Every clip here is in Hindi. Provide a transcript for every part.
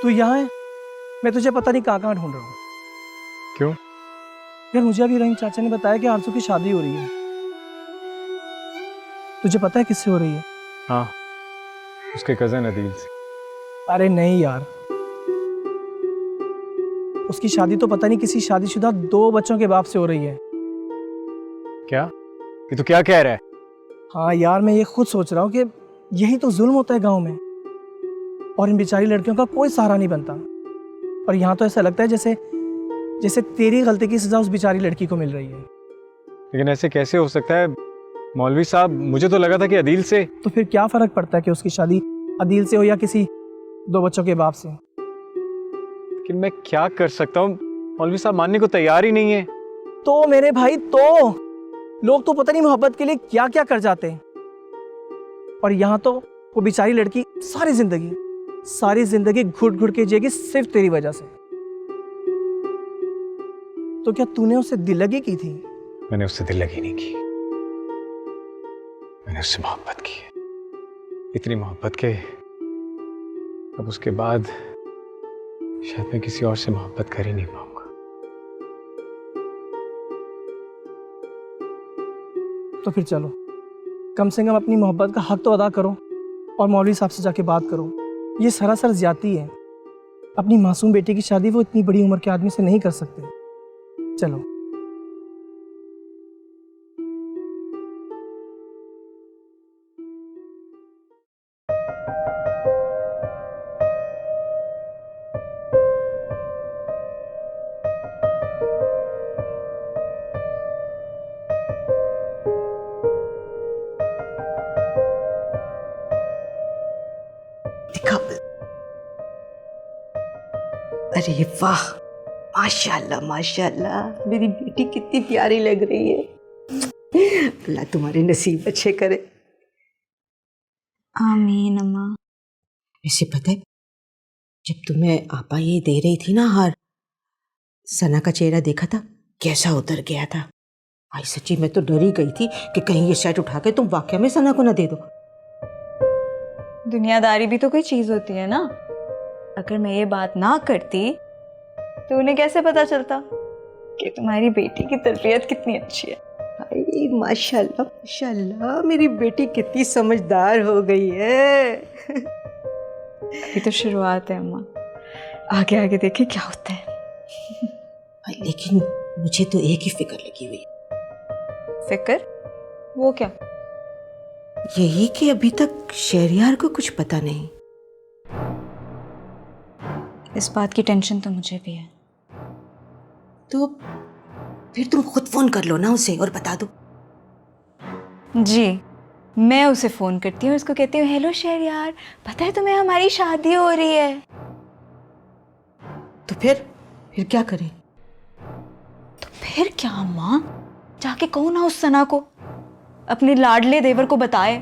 तू यहाँ है, मैं तुझे पता नहीं कहाँ कहाँ ढूंढ रहा हूँ। क्यों? यार मुझे अभी रहीम चाचा ने बताया कि आरजू की शादी हो रही है। तुझे पता है किससे हो रही है? हाँ, उसके कजन अदील से। अरे नहीं यार, उसकी शादी तो पता नहीं किसी शादीशुदा 2 बच्चों के बाप से हो रही है। क्या? ये तो क्या कह रहा है? हाँ यार, मैं ये खुद सोच रहा हूँ कि यही तो जुल्म होता है गांव में, और इन बेचारी लड़कियों का कोई सहारा नहीं बनता। और यहाँ तो ऐसा लगता है जैसे जैसे तेरी गलती की सजा उस बेचारी लड़की को मिल रही है। लेकिन ऐसे कैसे हो सकता है मौलवी साहब? मुझे तो लगा था कि अदील से। तो फिर क्या फर्क पड़ता है कि उसकी शादी अदील से हो या किसी 2 बच्चों के बाप से? कि मैं क्या कर सकता हूँ? मौलवी साहब मानने को तैयार ही नहीं है। तो मेरे भाई, तो लोग तो पता नहीं मोहब्बत के लिए क्या क्या कर जाते हैं, और यहाँ तो वो बेचारी लड़की सारी जिंदगी घुट घुट के जिएगी सिर्फ तेरी वजह से। तो क्या तूने उससे दिल लगी की थी? मैंने उससे दिल लगी नहीं की, मैंने उससे मोहब्बत की है। इतनी मोहब्बत के अब उसके बाद शायद मैं किसी और से मोहब्बत कर ही नहीं पाऊंगा। तो फिर चलो, कम से कम अपनी मोहब्बत का हक तो अदा करो और मौलवी साहब से जाके बात करो। ये सरासर ज्यादती है। अपनी मासूम बेटी की शादी वो इतनी बड़ी उम्र के आदमी से नहीं कर सकते। चलो। अरे वाह, माशाल्लाह माशाल्लाह, मेरी बेटी कितनी प्यारी लग रही है। अल्लाह तुम्हारे नसीब अच्छे करे। आमीन अम्मा। ऐसे पता है, जब तुम्हें आपा ये दे रही थी ना हार, सना का चेहरा देखा था कैसा उतर गया था। आई सच्ची मैं तो डर ही गई थी कि कहीं ये सेट उठा के तुम वाकई में सना को ना दे दो। दुनियादारी भी तो कोई चीज होती है ना। अगर मैं ये बात ना करती तो उन्हें कैसे पता चलता कि तुम्हारी बेटी की तरबियत कितनी अच्छी है। अरे माशाल्लाह माशाल्लाह, मेरी बेटी कितनी समझदार हो गई है। अभी तो शुरुआत है अम्मा, आगे आगे देखे क्या होता है। लेकिन मुझे तो एक ही फिक्र लगी हुई है। फिक्र? वो क्या? यही कि अभी तक शहरियार को कुछ पता नहीं। इस बात की टेंशन तो मुझे भी है। तो फिर तुम खुद फोन कर लो ना उसे और बता दो। जी, मैं उसे फोन करती हूँ, उसको कहती हूँ हेलो शहरयार, पता है तुम्हें हमारी शादी हो रही है। तो फिर क्या करें? तो फिर क्या अम्मा, जाके कहो ना उस सना को, अपने लाडले देवर को बताए।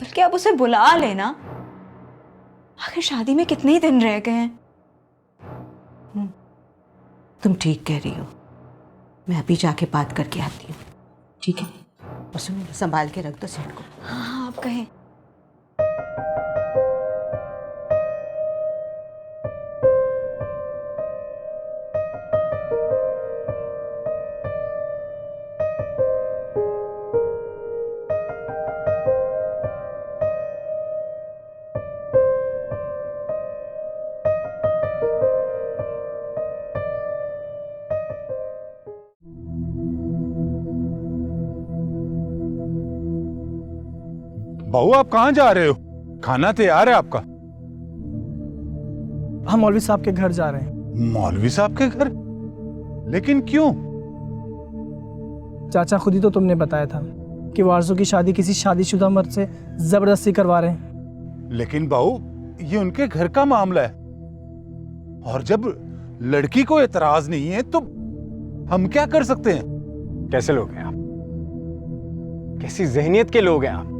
बल्कि आप उसे बुला लेना, आखिर शादी में कितने ही दिन रह गए हैं। तुम ठीक कह रही हो, मैं अभी जाके बात करके आती हूँ। ठीक है, और सुनो, संभाल के रख दो सेट को। हाँ आप कहें। बहू आप कहाँ जा रहे हो? खाना तैयार है आपका। हम मौलवी साहब के घर जा रहे हैं। मौलवी साहब के घर? लेकिन क्यों? चाचा, खुद ही तो तुमने बताया था कि वो आरजू की शादी किसी शादीशुदा मर्द से जबरदस्ती करवा रहे हैं। लेकिन बहू, ये उनके घर का मामला है, और जब लड़की को एतराज नहीं है तो हम क्या कर सकते हैं? कैसे लोग हैं आप? कैसी जहनियत के लोग हैं आप?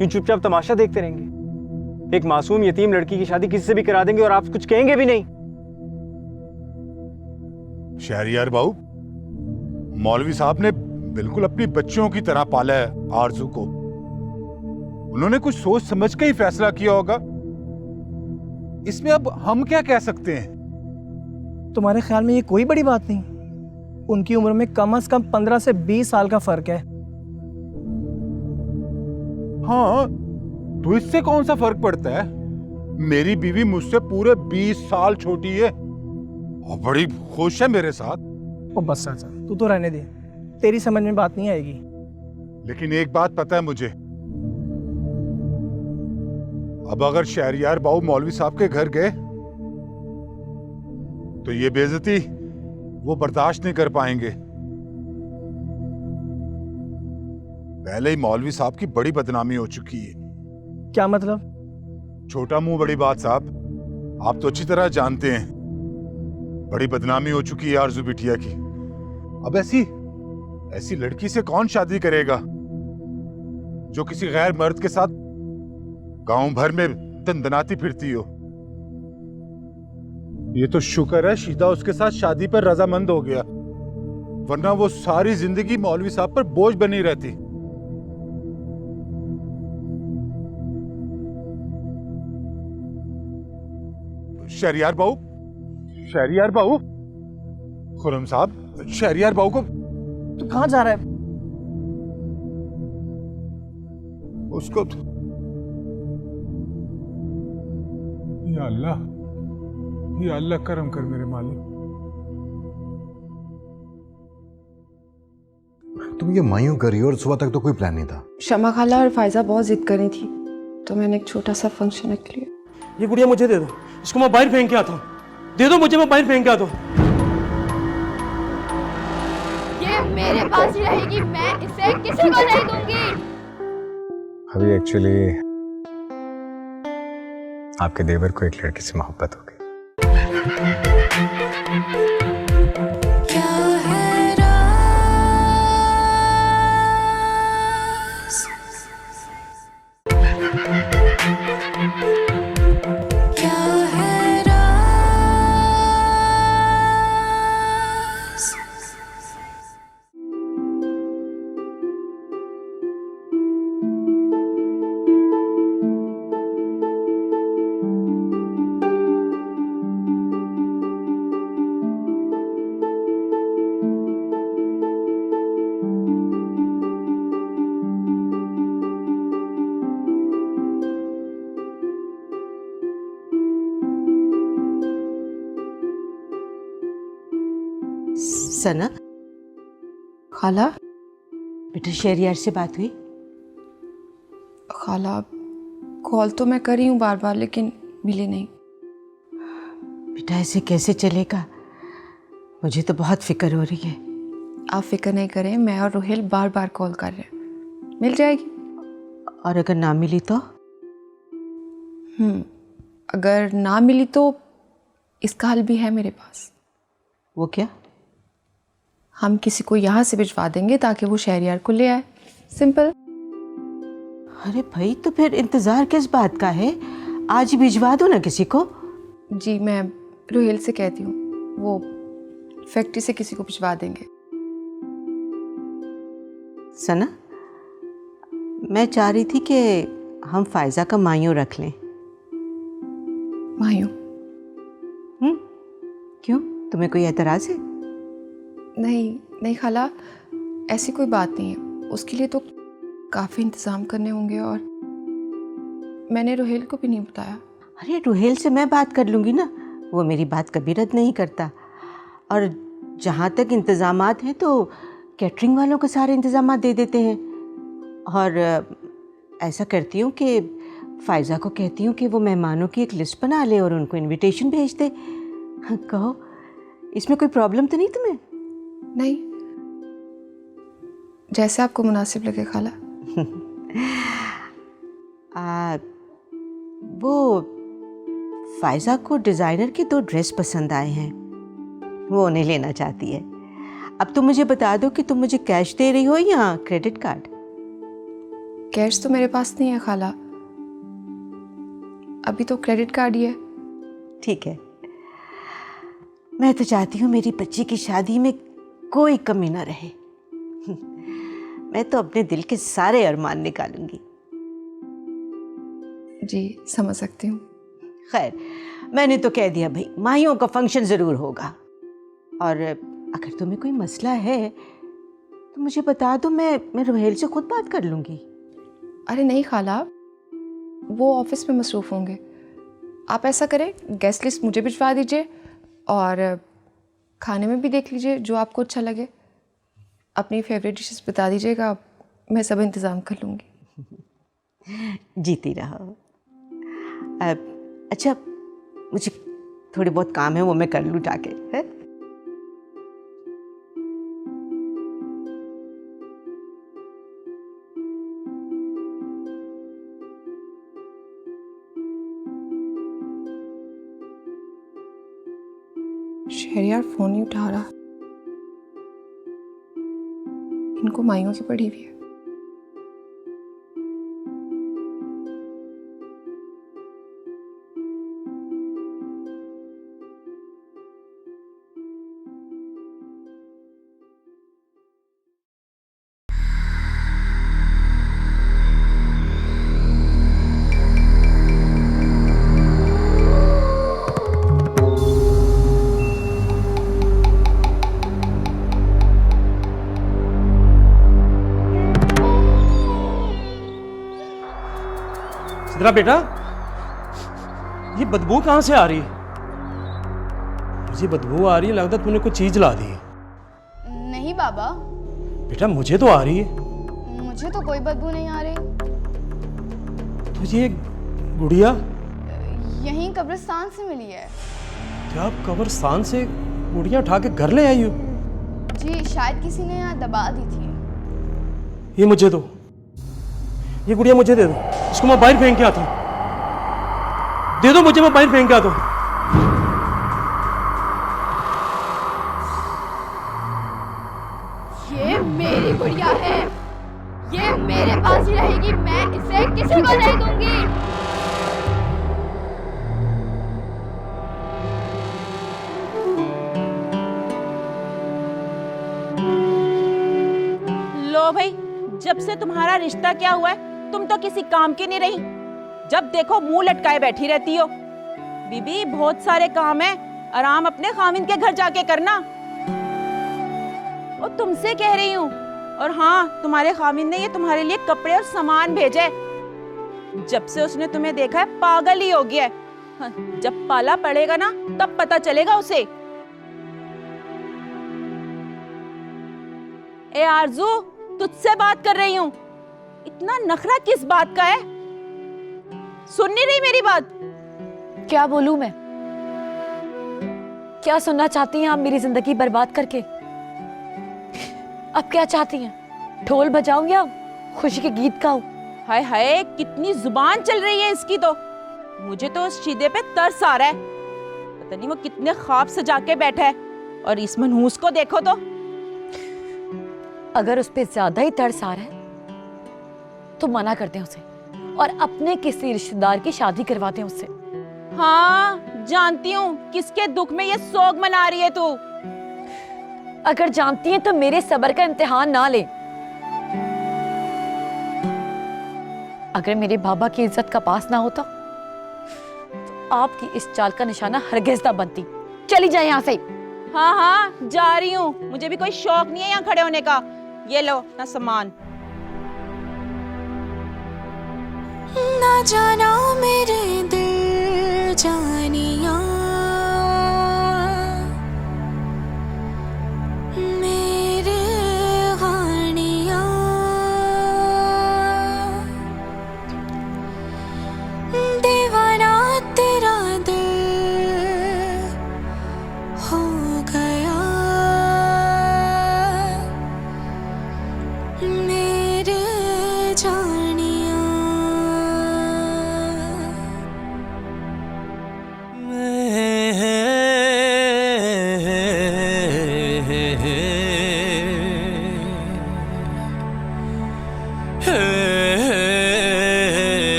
यूं चुपचाप तमाशा देखते रहेंगे? एक मासूम यतीम लड़की की शादी किसी से भी करा देंगे और आप कुछ कहेंगे भी नहीं? शहरियार बाबू, मौलवी साहब ने बिल्कुल अपनी बच्चों की तरह पाला है आरजू को। उन्होंने कुछ सोच समझ के ही फैसला किया होगा। इसमें अब हम क्या कह सकते हैं? तुम्हारे ख्याल में ये कोई बड़ी बात नहीं? उनकी उम्र में कम से कम 15 से 20 साल का फर्क है। हाँ, तो इससे कौन सा फर्क पड़ता है? मेरी बीवी मुझसे पूरे 20 साल छोटी है और बड़ी खुश है मेरे साथ। ओ बस चाचा, तू तो रहने दे, तेरी समझ में बात नहीं आएगी। लेकिन एक बात पता है मुझे, अब अगर शहरियार बाबू मौलवी साहब के घर गए तो ये बेइज्जती वो बर्दाश्त नहीं कर पाएंगे। पहले ही मौलवी साहब की बड़ी बदनामी हो चुकी है। क्या मतलब? छोटा मुंह बड़ी बात साहब, आप तो अच्छी तरह जानते हैं, बड़ी बदनामी हो चुकी है आरजू बिटिया की। अब ऐसी लड़की से कौन शादी करेगा जो किसी गैर मर्द के साथ गांव भर में दंदनाती फिरती हो। ये तो शुक्र है शीदा उसके साथ शादी पर रजामंद हो गया, वरना वो सारी जिंदगी मौलवी साहब पर बोझ बनी रहती। शहरियार बाबू, खुरम साहब, शहरियार बाबू को तू कहाँ जा रहा है? उसको या अल्लाह करम कर मेरे मालिक। तुम ये मायूं कर रही हो और सुबह तक तो कोई प्लान नहीं था। शमा खाला और फायजा बहुत जिद कर रही थी तो मैंने एक छोटा सा फंक्शन रख लिया। ये गुड़िया मुझे दे दो, इसको मैं बाहर फेंक के आता हूँ। दे दो मुझे, मैं बाहर फेंक के आता हूँ। ये मेरे पास ही रहेगी, मैं इसे किसी को नहीं दूंगी। अभी एक्चुअली आपके देवर को एक लड़की से मोहब्बत हो गई। सना, खाला, बेटा शहरियार से बात हुई? खाला कॉल तो मैं कर रही हूँ बार बार, लेकिन मिले नहीं। बेटा ऐसे कैसे चलेगा? मुझे तो बहुत फिक्र हो रही है। आप फिक्र नहीं करें, मैं और रोहिल बार बार कॉल कर रहे हैं, मिल जाएगी। और अगर ना मिली तो? अगर ना मिली तो इसका हल भी है मेरे पास। वो क्या? हम किसी को यहाँ से भिजवा देंगे ताकि वो शहरियार को ले आए, सिंपल। अरे भाई, तो फिर इंतजार किस बात का है? आज ही भिजवा दो ना किसी को। जी, मैं रोहिल से कहती हूँ, वो फैक्ट्री से किसी को भिजवा देंगे। सना, मैं चाह रही थी कि हम फायजा का मायूं रख लें। मायूं? क्यों, तुम्हें कोई एतराज है? नहीं खाला, ऐसी कोई बात नहीं है। उसके लिए तो काफ़ी इंतज़ाम करने होंगे और मैंने रोहेल को भी नहीं बताया। अरे रोहेल से मैं बात कर लूँगी ना, वो मेरी बात कभी रद्द नहीं करता। और जहाँ तक इंतज़ामात हैं तो कैटरिंग वालों को सारे इंतज़ामात दे देते हैं। और ऐसा करती हूँ कि फ़ायज़ा को कहती हूँ कि वो मेहमानों की एक लिस्ट बना ले और उनको इनविटेशन भेज दे। कहो, इसमें कोई प्रॉब्लम तो नहीं तुम्हें? नहीं, जैसे आपको मुनासिब लगे खाला। वो फ़ायज़ा को डिज़ाइनर के 2 ड्रेस पसंद आए हैं, वो उन्हें लेना चाहती है। अब तुम मुझे बता दो कि तुम मुझे कैश दे रही हो या क्रेडिट कार्ड? कैश तो मेरे पास नहीं है खाला, अभी तो क्रेडिट कार्ड ही है। ठीक है, मैं तो चाहती हूँ मेरी बच्ची की शादी में कोई कमी ना रहे। मैं तो अपने दिल के सारे अरमान निकालूंगी। जी समझ सकती हूँ। खैर, मैंने तो कह दिया भाई, माहियों का फंक्शन ज़रूर होगा। और अगर तुम्हें कोई मसला है तो मुझे बता दो, मैं रोहेल से खुद बात कर लूँगी। अरे नहीं खाला, वो ऑफिस में मसरूफ़ होंगे। आप ऐसा करें, गेस्ट लिस्ट मुझे भिजवा दीजिए और खाने में भी देख लीजिए जो आपको अच्छा लगे। अपनी फेवरेट डिशेस बता दीजिएगा, मैं सब इंतज़ाम कर लूँगी। जीती रहो। अच्छा, मुझे थोड़े बहुत काम है, वो मैं कर लूँ जाके, है? शहरयार फ़ोन नहीं उठा रहा, इनको माइयों की पड़ी हुई है। सिद्रा बेटा, ये बदबू कहाँ से आ रही है? मुझे बदबू आ रही है, लगता है तूने कुछ चीज ला दी है। नहीं बाबा, बेटा मुझे तो आ रही है। मुझे तो कोई बदबू नहीं आ रही। तो ये गुड़िया यहीं कब्रिस्तान से मिली है। क्या आप कब्रिस्तान से गुड़िया उठा के घर ले आई हो? जी शायद किसी ने यहाँ दबा दी थी। ये मुझे दो, ये गुड़िया मुझे दे दो, इसको मैं बाहर फेंक के आता हूँ। दे दो मुझे, मैं बाहर फेंक के आता हूँ। ये मेरी गुड़िया है, ये मेरे पास ही रहेगी, मैं इसे किसी को नहीं दूंगी। लो भाई, जब से तुम्हारा रिश्ता क्या हुआ है, तुम तो किसी काम की नहीं रही। जब देखो मुंह लटकाए बैठी रहती हो। बीबी बहुत सारे काम है, आराम अपने खामिन के घर जाके करना। और तुमसे कह रही हूँ। और हाँ, तुम्हारे खामिन ने ये तुम्हारे लिए कपड़े और सामान भेजे। जब से उसने तुम्हें देखा है पागल ही हो गया है। हाँ, जब पाला पड़ेगा ना तब पता चलेगा उसे। ए आरजू, तुझसे बात कर रही हूँ। इतना नखरा किस बात का है? सुन नहीं रही मेरी बात? क्या बोलूं मैं? क्या सुनना चाहती हैं आप मेरी जिंदगी बर्बाद करके? अब क्या चाहती हैं? ढोल बजाऊं या खुशी के गीत गाऊं? हाय हाय, कितनी जुबान चल रही है इसकी तो। मुझे तो उस शीदे पे तरस आ रहा है। पता नहीं वो कितने ख्वाब सजा के बैठा है। और इस मनहूस को देखो तो। अगर उस पे ज्यादा ही तरस आ रहा है तो मना कर दें उसे और अपने किसी रिश्तेदार की शादी करवा दें उससे। हाँ, जानती हूँ किसके दुख में ये सोग मना रही है तू। अगर जानती हैं तो मेरे सब्र का इम्तिहान ना लें। अगर मेरे बाबा की इज्जत का पास ना होता तो आपकी इस चाल का निशाना हरगिज़ ना बनती। चली जाए यहाँ से। हाँ हाँ, जा रही हूँ। मुझे भी कोई शौक नहीं है यहाँ खड़े होने का। ये लो ना सामान। ना जाना मेरे दिल जानिया, मेरे गानिया, दीवाना तेरा दिल हो गया, मेरे जानिया।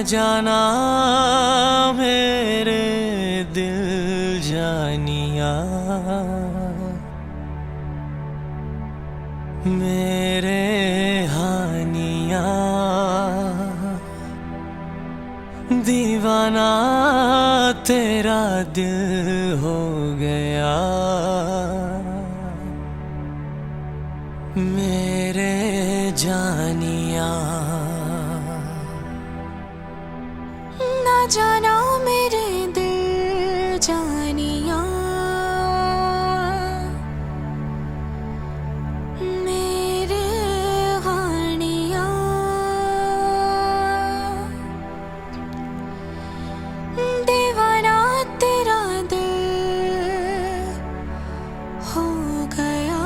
जाना मेरे दिल जानिया, मेरे हानिया, दीवाना तेरा दिल हो गया, मेरे जानिया। ना जाना मेरे दिल जानिया, मेरे हानिया, दीवाना तेरा दिल हो गया,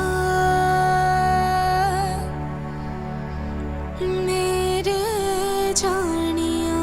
मेरे जानिया।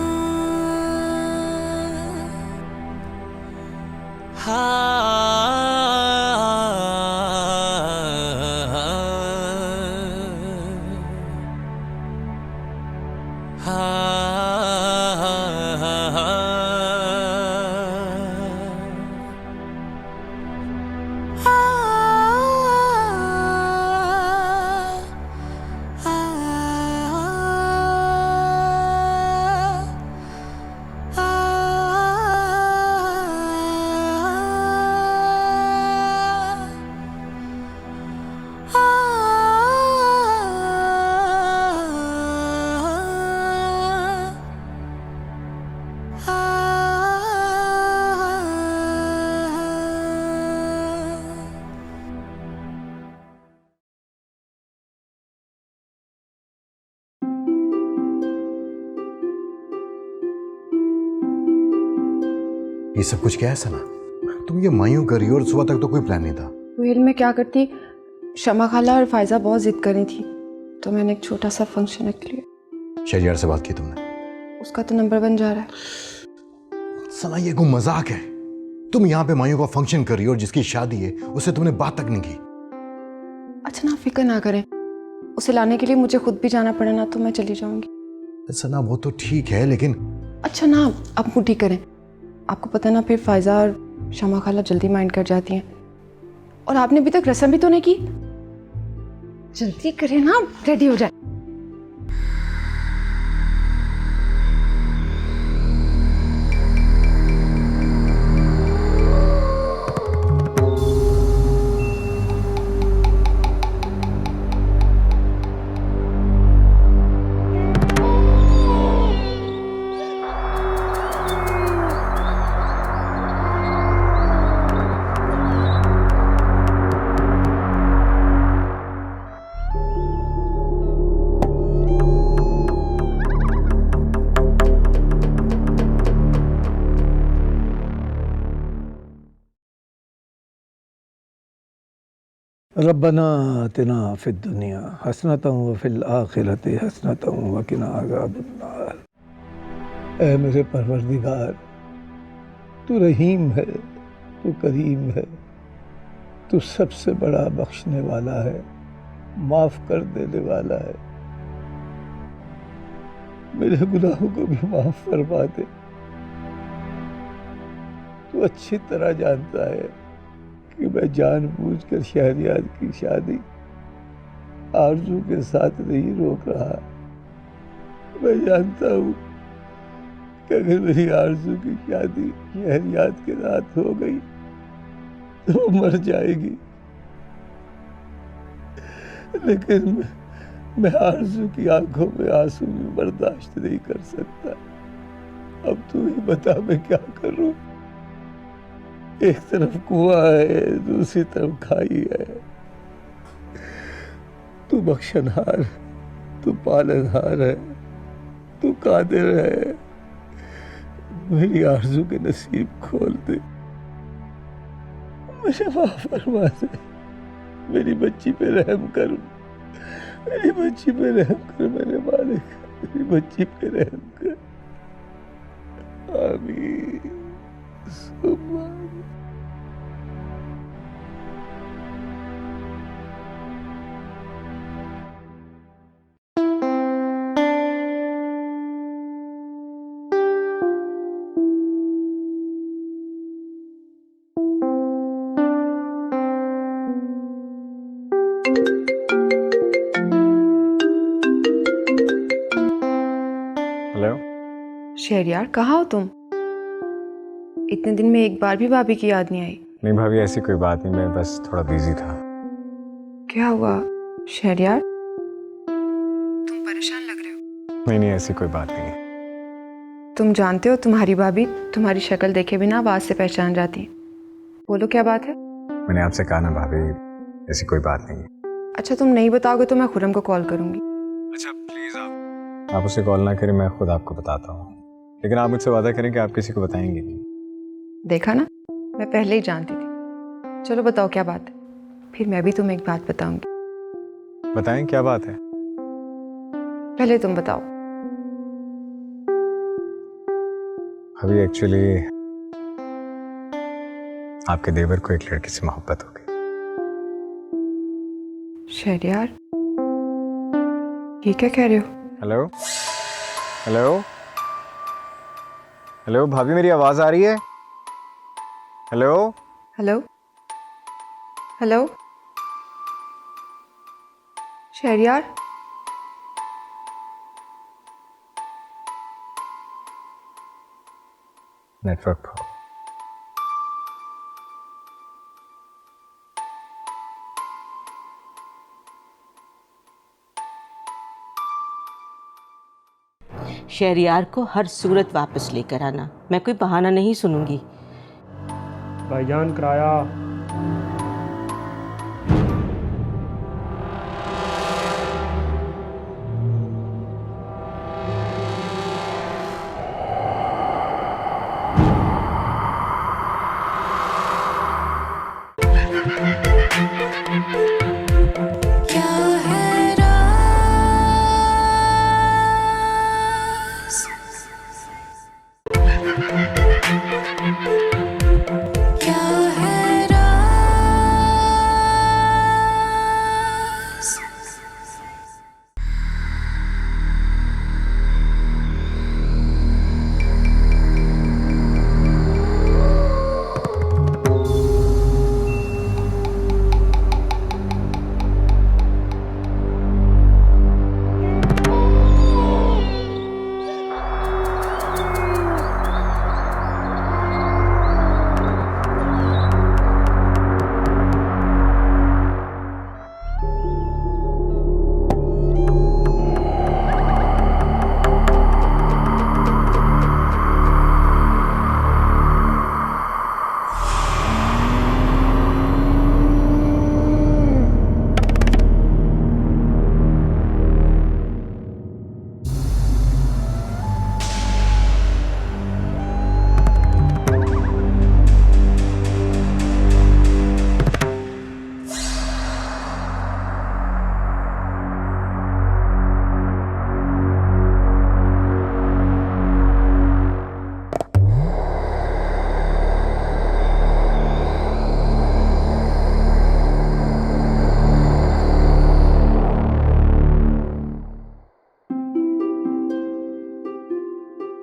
ये सब कुछ क्या है सना? तुम ये मायूं कर रही हो और सुबह तक तो कोई प्लान नहीं था। वेल मैं क्या करती, शमा खाला और फायजा बहुत जिद कर रही थी तो मैंने एक छोटा सा फंक्शन रख लिया। शहरयार से बात की तुमने? उसका तो नंबर 1 जा रहा है। सना ये कोई मजाक है? तुम यहाँ पे मायूं का फंक्शन कर रही हो और जिसकी शादी है उससे तुमने बात तक नहीं की। अच्छा ना, फिक्र ना करें, उसे लाने के लिए मुझे खुद भी जाना पड़े ना तो मैं चली जाऊंगी। सना वो तो ठीक है लेकिन। अच्छा ना, अब मुझे ठीक करें, आपको पता ना फिर फायजा और शमा खाला जल्दी माइंड कर जाती हैं और आपने अभी तक रस्म भी तो नहीं की। जल्दी करें ना, रेडी हो जाए। रब्बना आतिना फिद दुनिया हसनतन व फिल आखिरति हसनतन व किना अज़ाबन्नार। ऐ मेरे परवरदिगार, तू रहीम है, तू करीम है, तू सबसे बड़ा बख्शने वाला है, माफ़ कर देने वाला है। मेरे गुनाहों को भी माफ़ फरमा दे। तू अच्छी तरह जानता है कि मैं जानबूझकर शहरयार की शादी आरजू के साथ नहीं रोक रहा। मैं जानता हूँ कि अगर मेरी आरजू की शादी शहरयार के साथ हो गई तो वो मर जाएगी, लेकिन मैं आरजू की आंखों में आंसू भी बर्दाश्त नहीं कर सकता। अब तू ही बता मैं क्या करूं? एक तरफ कुआं है, दूसरी तरफ खाई है। तू बख्शनहार, तू पालनहार है, तू कादिर है। मेरी आरज़ू के नसीब खोल दे, मुझे माफ फरमा दे। मेरी बच्ची पे रहम कर, मेरी बच्ची पे रहम कर मेरे मालिक, मेरी बच्ची पे रहम कर। आमीन। सुभान। शहरयार, कहाँ हो तुम? इतने दिन में एक बार भी भाभी की याद नहीं आई। नहीं भाभी, ऐसी कोई बात नहीं, मैं बस थोड़ा बिजी था। क्या हुआ शहरयार? तुम परेशान लग रहे हो। नहीं नहीं, ऐसी कोई बात नहीं है। तुम जानते हो तुम्हारी भाभी तुम्हारी शक्ल देखे बिना आवाज से पहचान जाती है। बोलो क्या बात है? मैंने आपसे कहा ना भाभी, ऐसी कोई बात नहीं है। अच्छा तुम नहीं बताओगे तो मैं खुरम को कॉल करूंगी। अच्छा प्लीज आप उसे कॉल ना करें, मैं खुद आपको बताता हूँ। लेकिन आप मुझसे वादा करें कि आप किसी को बताएंगे नहीं। देखा ना, मैं पहले ही जानती थी। चलो बताओ क्या बात है, फिर मैं भी तुम्हें एक बात बताऊंगी। बताएं क्या बात है? पहले तुम बताओ। अभी एक्चुअली आपके देवर को एक लड़की से मोहब्बत हो गई। शहरयार, ये क्या कह रहे हो? हेलो हेलो हेलो भाभी, मेरी आवाज आ रही है? Hello hello hello Shahryar, network problem. Shahryar को हर सूरत वापस लेकर आना, मैं कोई बहाना नहीं सुनूंगी। भाईजान किराया। क्या है राज, क्या है राज।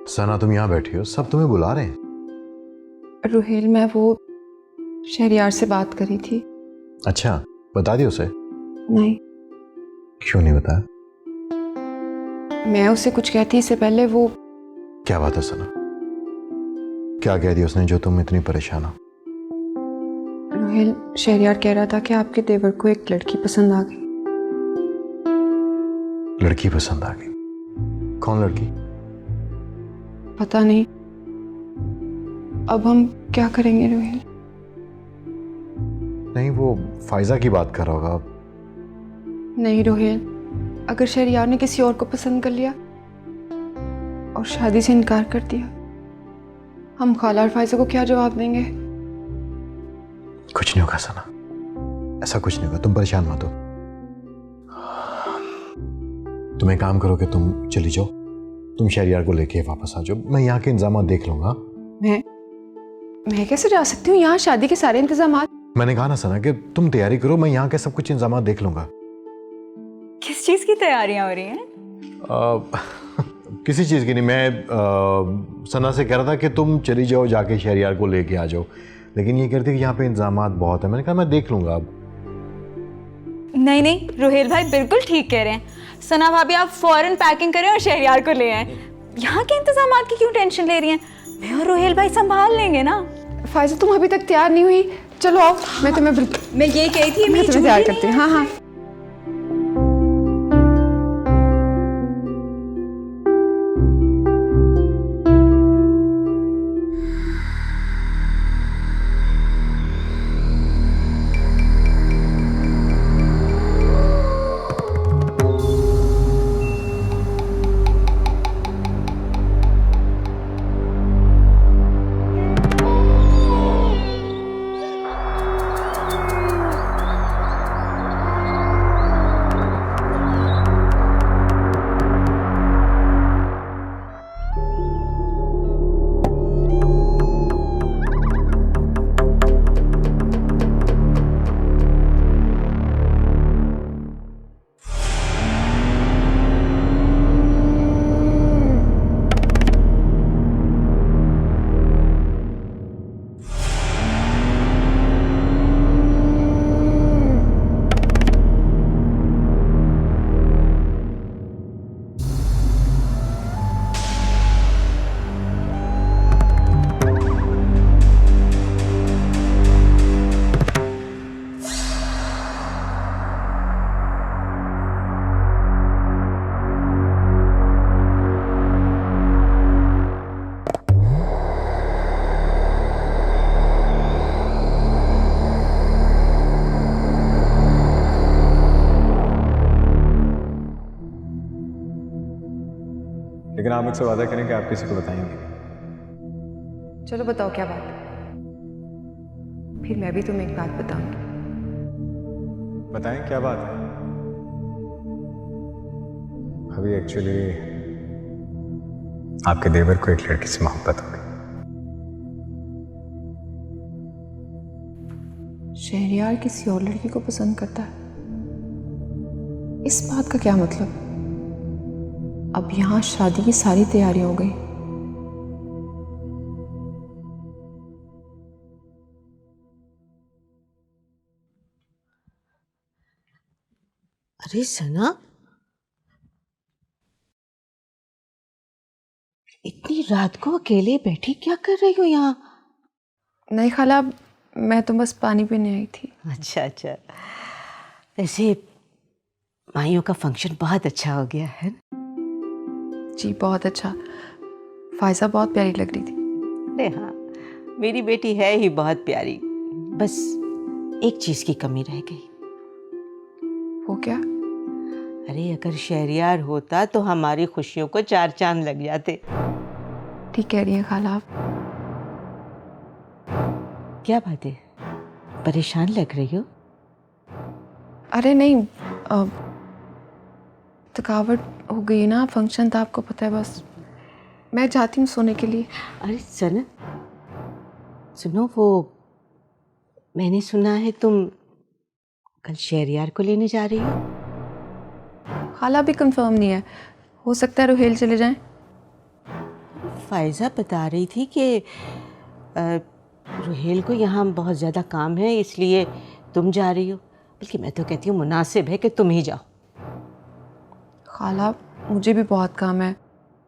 सना तुम यहाँ बैठी हो, सब तुम्हें बुला रहे हैं। रुहेल, मैं वो शहरयार से बात करी थी। अच्छा, बता दिया उसे? नहीं। क्यों नहीं बताया? मैं उसे कुछ कहती इससे पहले वो। क्या बात है सना? क्या कह दिया उसने जो तुम इतनी परेशान हो? रुहेल, शहरयार कह रहा था कि आपके देवर को एक लड़की पसंद आ गई। लड़की पसंद आ गई? कौन लड़की? पता नहीं। अब हम क्या करेंगे रुहेल? नहीं, वो फायजा की बात कर रहा होगा। नहीं रोहेल, अगर शहरयार ने किसी और को पसंद कर लिया और शादी से इनकार कर दिया, हम खाला और फायजा को क्या जवाब देंगे? कुछ नहीं होगा सना, ऐसा कुछ नहीं होगा, तुम परेशान मत हो। तुम एक काम करो कि तुम चली जाओ, तुम शहरयार को लेके वापस आ जाओ, मैं यहाँ के इंतजाम देख लूंगा। मैं कैसे जा सकती हूँ? यहाँ शादी के सारे इंतजाम। मैंने कहा ना सना कि तुम तैयारी करो, मैं यहाँ के सब कुछ इंतजाम देख लूंगा। किस चीज की तैयारियां हो रही हैं? किसी चीज़ की नहीं, मैं सना से कह रहा था कि तुम चली जाओ, जाके शहरयार को लेके आ जाओ, लेकिन ये कहते कि यहाँ पे इंतजामात बहुत है। मैंने कहा मैं देख लूंगा अब। नहीं नहीं, रुहेल भाई बिल्कुल ठीक कह रहे हैं। सना भाभी आप फौरन पैकिंग करें और शहरयार को ले आए। यहाँ के इंतजाम की क्यों टेंशन ले रही हैं? मैं और रोहेल भाई संभाल लेंगे ना। फायजा तुम अभी तक तैयार नहीं हुई, चलो आओ, मैं तुम्हें मैं ये कही थी, मैं तुम्हें तैयार करती हूँ। हाँ हाँ लेकिन आप मुझसे वादा करें कि आप किसी को बताएंगे। चलो बताओ क्या बात है, फिर मैं भी तुम्हें एक बात बताऊंगी। बताएं क्या बात है। अभी एक्चुअली आपके देवर को एक लड़की से मोहब्बत हो गई। शहरयार किसी और लड़की को पसंद करता है, इस बात का क्या मतलब? अब यहाँ शादी की सारी तैयारियां हो गई। अरे सना, इतनी रात को अकेले बैठी क्या कर रही हो यहाँ? नहीं खाला, मैं तो बस पानी पीने आई थी। अच्छा अच्छा, वैसे माइयों का फंक्शन बहुत अच्छा हो गया है। जी बहुत अच्छा, फायजा बहुत प्यारी लग रही थी। अरे हाँ, मेरी बेटी है ही बहुत प्यारी, बस एक चीज की कमी रह गई। वो क्या? अरे अगर शहरयार होता तो हमारी खुशियों को चार चांद लग जाते। ठीक कह रही हैं खाला आप। क्या बात है, परेशान लग रही हो? अरे नहीं, थकावट हो गई ना, फंक्शन था आपको पता है, बस मैं जाती हूँ सोने के लिए। अरे सना सुनो, वो मैंने सुना है तुम कल शहरयार को लेने जा रही हो। खाला भी कंफर्म नहीं है, हो सकता है रोहेल चले जाएं। फायजा बता रही थी कि रोहेल को यहाँ बहुत ज़्यादा काम है इसलिए तुम जा रही हो, बल्कि मैं तो कहती हूँ मुनासिब है कि तुम ही जाओ। खाला मुझे भी बहुत काम है,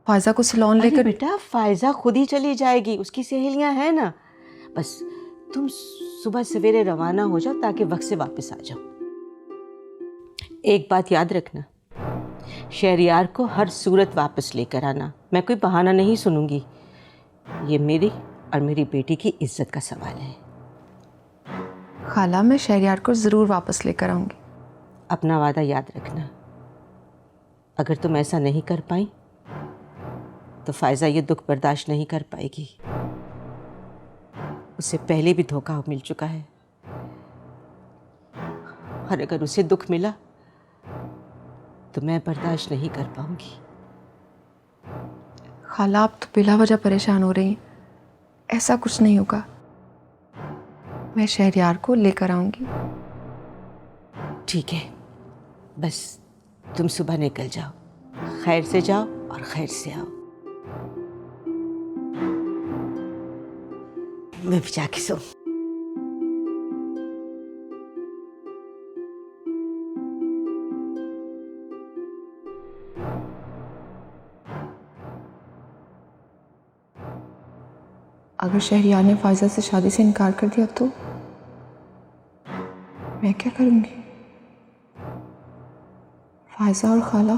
फायजा को सैलून लेकर। बेटा फायजा खुद ही चली जाएगी, उसकी सहेलियां हैं ना, बस तुम सुबह सवेरे रवाना हो जाओ ताकि वक्त से वापस आ जाओ। एक बात याद रखना, शहरयार को हर सूरत वापस लेकर आना, मैं कोई बहाना नहीं सुनूंगी। ये मेरी और मेरी बेटी की इज्जत का सवाल है। खाला मैं शहरयार को ज़रूर वापस लेकर आऊँगी। अपना वादा याद रखना, अगर तुम ऐसा नहीं कर पाई तो फायजा ये दुख बर्दाश्त नहीं कर पाएगी। उसे पहले भी धोखा मिल चुका है, और अगर उसे दुख मिला तो मैं बर्दाश्त नहीं कर पाऊंगी। खाला आप तो बिला वजह परेशान हो रही हैं, ऐसा कुछ नहीं होगा, मैं शहरयार को लेकर आऊंगी। ठीक है, बस तुम सुबह निकल जाओ, खैर से जाओ और खैर से आओ। मैं भी जाके सो। अगर शहरियार ने फायजा से शादी से इनकार कर दिया तो मैं क्या करूँगी? फायजा और खाला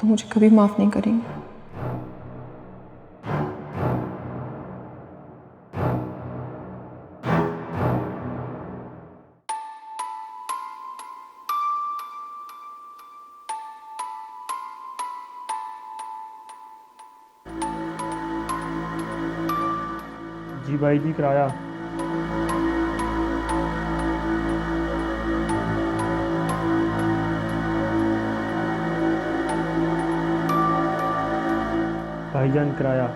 तो मुझे कभी माफ़ नहीं करेंगे। जी भाई जी, किराया। भाईजान किराया।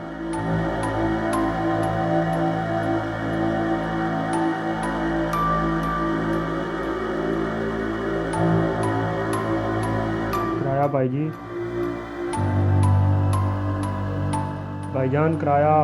किराया भाई जी। भाईजान किराया।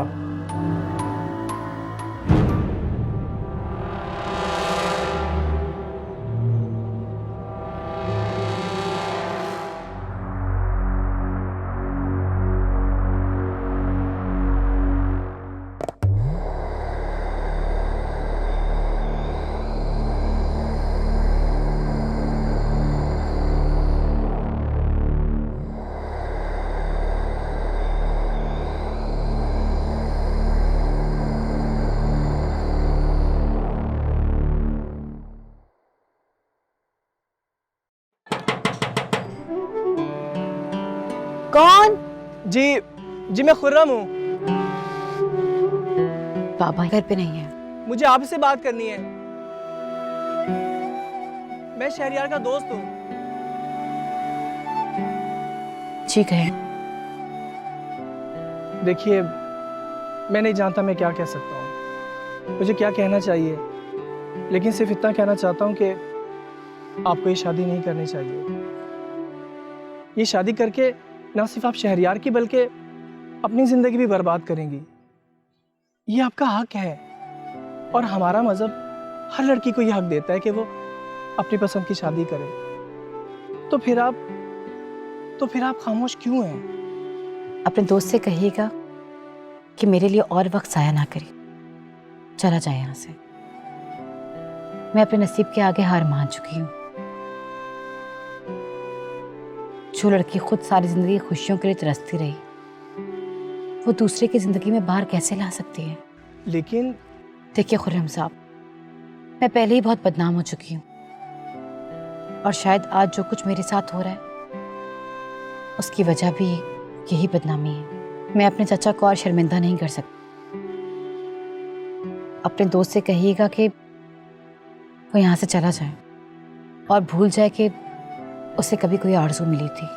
कौन? जी मैं खुर्रम हूँ। बाबा घर पे नहीं है। मुझे आपसे बात करनी है। मैं शहरियार का दोस्त हूँ। जी कहे। देखिए, मैं नहीं जानता मैं क्या कह सकता हूँ, मुझे क्या कहना चाहिए, लेकिन सिर्फ इतना कहना चाहता हूँ कि आपको ये शादी नहीं करनी चाहिए। ये शादी करके ना सिर्फ आप शहरियार की बल्कि अपनी ज़िंदगी भी बर्बाद करेंगी। ये आपका हक है और हमारा मज़हब हर लड़की को ये हक देता है कि वो अपनी पसंद की शादी करे। तो फिर आप खामोश क्यों हैं? अपने दोस्त से कहिएगा कि मेरे लिए और वक्त ज़ाया ना करे, चला जाए यहाँ से। मैं अपने नसीब के आगे हार मान चुकी हूँ। जो लड़की खुद सारी जिंदगी खुशियों के लिए तरसती रही, वो दूसरे की जिंदगी में बाहर कैसे ला सकती है? लेकिन देखिए खुर्रम साहब, मैं पहले ही बहुत बदनाम हो चुकी हूँ और शायद आज जो कुछ मेरे साथ हो रहा है उसकी वजह भी यही बदनामी है। मैं अपने चाचा को और शर्मिंदा नहीं कर सकती। अपने दोस्त से कहिएगा कि वो यहाँ से चला जाए और भूल जाए कि उसे कभी कोई आरज़ू मिली थी।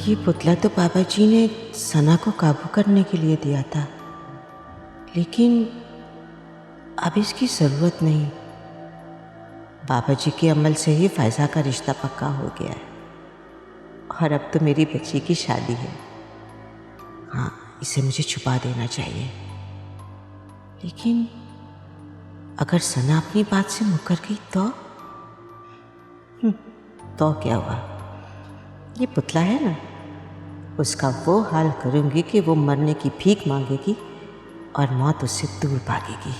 ये पुतला तो बाबा जी ने सना को काबू करने के लिए दिया था, लेकिन अब इसकी ज़रूरत नहीं। बाबा जी के अमल से ही फायजा का रिश्ता पक्का हो गया है और अब तो मेरी बच्ची की शादी है। हाँ, इसे मुझे छुपा देना चाहिए। लेकिन अगर सना अपनी बात से मुकर गई तो क्या हुआ? ये पुतला है ना, उसका वो हाल करूंगी कि वो मरने की भीख मांगेगी और मौत उससे दूर भागेगी।